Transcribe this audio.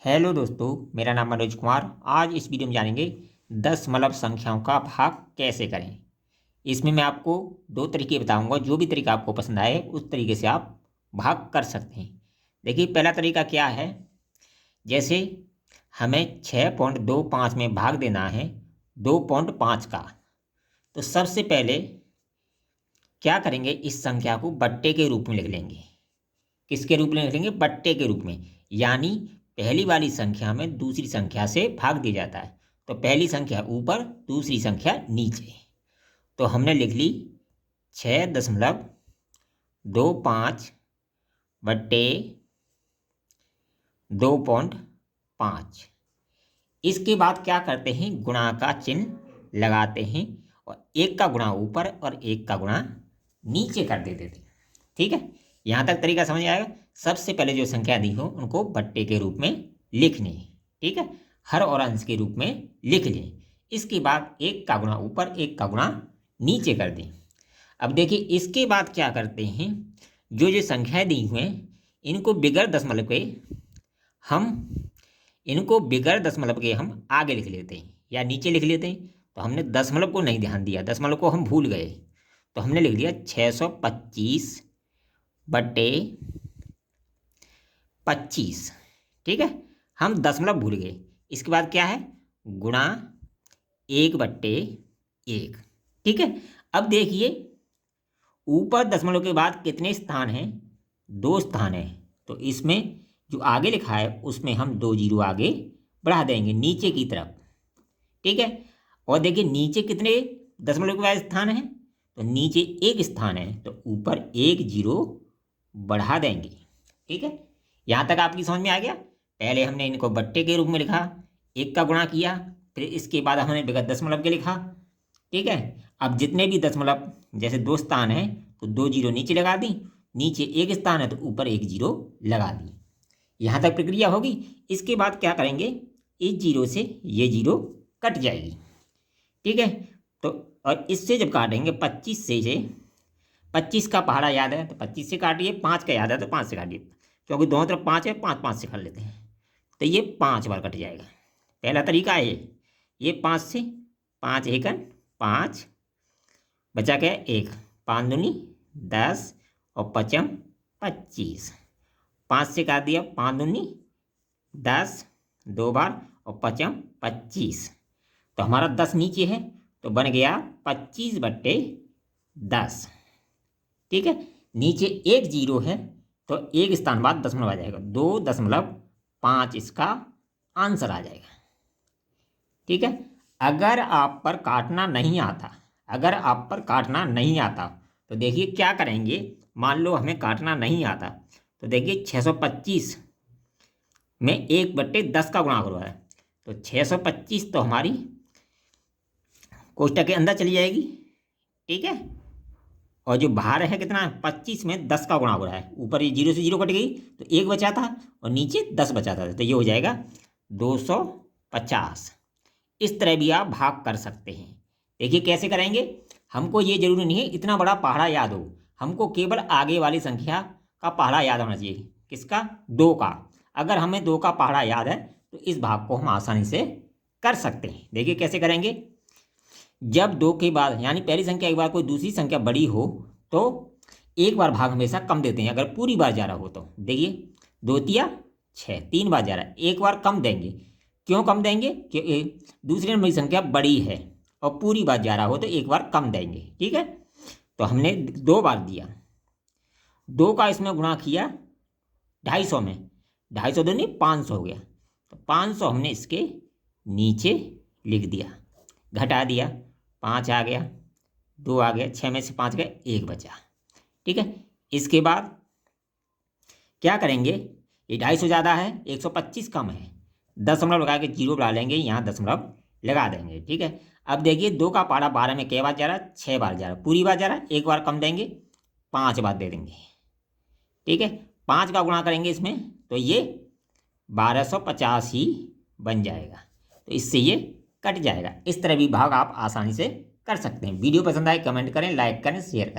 Hello दोस्तों, मेरा नाम मनोज कुमार। आज इस वीडियो में जानेंगे दशमलव संख्याओं का भाग कैसे करें। इसमें मैं आपको दो तरीके बताऊंगा। जो भी तरीका आपको पसंद आए उस तरीके से आप भाग कर सकते हैं। देखिए, पहला तरीका क्या है। जैसे हमें 6.25 में भाग देना है 2.5 का, तो सबसे पहले क्या करेंगे, इस संख्या को बट्टे के रूप में लिख लेंगे। किसके रूप में लिख लेंगे? बट्टे के रूप में। यानी पहली वाली संख्या में दूसरी संख्या से भाग दिया जाता है, तो पहली संख्या ऊपर, दूसरी संख्या नीचे। तो हमने लिख ली 6.25 बट्टे 2.5। इसके बाद क्या करते हैं, गुणा का चिन्ह लगाते हैं और एक का गुणा ऊपर और एक का गुणा नीचे कर देते थे। ठीक है, यहाँ तक तरीका समझ आएगा। सबसे पहले जो संख्या दी हो उनको बट्टे के रूप में लिखनी है। ठीक है, हर और अंश के रूप में लिख लें। इसके बाद एक का गुणा ऊपर, एक का गुणा नीचे कर दें। अब देखिए, इसके बाद क्या करते हैं, जो जो संख्याएं दी हुई हैं इनको बिगर दशमलव के हम आगे लिख लेते हैं या नीचे लिख लेते हैं। तो हमने दशमलव को नहीं ध्यान दिया, दशमलव को हम भूल गए, तो हमने लिख दिया 625 बट्टे 25। ठीक है, हम दशमलव भूल गए। इसके बाद क्या है, गुणा 1/1। ठीक है, अब देखिए ऊपर दशमलव के बाद कितने स्थान हैं? 2 स्थान हैं। तो इसमें जो आगे लिखा है उसमें हम 2 जीरो आगे बढ़ा देंगे नीचे की तरफ। ठीक है, और देखिए नीचे कितने दशमलव के बाद स्थान है? तो नीचे 1 स्थान है, तो ऊपर 1 जीरो बढ़ा देंगे। ठीक है, यहाँ तक आपकी समझ में आ गया। पहले हमने इनको बट्टे के रूप में लिखा, एक का गुणा किया, फिर इसके बाद हमने बगैर दशमलव के लिखा। ठीक है, अब जितने भी दशमलव, जैसे 2 स्थान है तो 2 जीरो नीचे लगा दी, नीचे 1 स्थान है तो ऊपर 1 जीरो लगा दी। यहाँ तक प्रक्रिया होगी। इसके बाद क्या करेंगे, इस जीरो से ये जीरो कट जाएगी। ठीक है, तो और इससे जब काटेंगे 25 से 25 का पहाड़ा याद है तो 25 से काटिए, 5 का याद है तो 5 से काटिए, क्योंकि दोनों तरफ 5 है, 5 5 से कर लेते हैं तो ये 5 बार कट जाएगा। पहला तरीका है ये 5 से 5 एकन 5 बचा क्या, 1, 5 दूनी 10 और 5 25। 5 से काट दिया, 5 दूनी 10 2 बार और 5 25। तो हमारा 10 नीचे है तो बन गया 25/10। ठीक है, नीचे 1 जीरो है तो 1 स्थान बाद दशमलव आ जाएगा, 2.5 इसका आंसर आ जाएगा। ठीक है, अगर आप पर काटना नहीं आता, तो देखिए क्या करेंगे। मान लो हमें काटना नहीं आता, तो देखिए 625 में 1/10 का गुणा करवा है, तो 625 तो हमारी कोष्टक के अंदर चली जाएगी। ठीक है, और जो बाहर है कितना, 25 में 10 का गुणा हो रहा है, ऊपर ये जीरो से जीरो कट गई तो 1 बचा था और नीचे 10 बचा था, तो ये हो जाएगा 250। इस तरह भी आप भाग कर सकते हैं। देखिए कैसे करेंगे। हमको ये जरूरी नहीं है इतना बड़ा पहाड़ा याद हो, हमको केवल आगे वाली संख्या का पहाड़ा याद होना चाहिए। किसका? 2 का। अगर हमें 2 का पहाड़ा याद है तो इस भाग को हम आसानी से कर सकते हैं। देखिए कैसे करेंगे। जब 2 के बाद यानी पहली संख्या के बाद कोई दूसरी संख्या बड़ी हो तो एक बार भाग हमेशा कम देते हैं। अगर पूरी बार जा रहा हो तो देखिए 2 तिया 6, 3 बार जा रहा है, एक बार कम देंगे। क्यों कम देंगे? क्योंकि दूसरी नंबर की संख्या बड़ी है और पूरी बार जा रहा हो तो एक बार कम देंगे। ठीक है, तो हमने 2 बार दिया, 2 का इसमें गुणा किया 250 में, 250 दूनी 500 हो गया, तो 500 हमने इसके नीचे लिख दिया, घटा दिया, 5 आ गया, 2 आ गया, 6 में से 5 गए, 1 बचा। ठीक है, इसके बाद क्या करेंगे, ये 250 ज़्यादा है, 125 कम है, दशमलव लगा के जीरो बढ़ा लेंगे, यहाँ दशमलव लगा देंगे। ठीक है, अब देखिए 2 का पहाड़ा 12 में कै बार जा रहा है? 6 बार जा रहा है, पूरी बार जा रहा है, एक बार कम देंगे, 5 बार दे देंगे। ठीक है, 5 का गुणा करेंगे इसमें तो ये 1250 ही बन जाएगा, तो इससे ये कट जाएगा। इस तरह भी भाग आप आसानी से कर सकते हैं। वीडियो पसंद आए कमेंट करें, लाइक करें, शेयर करें।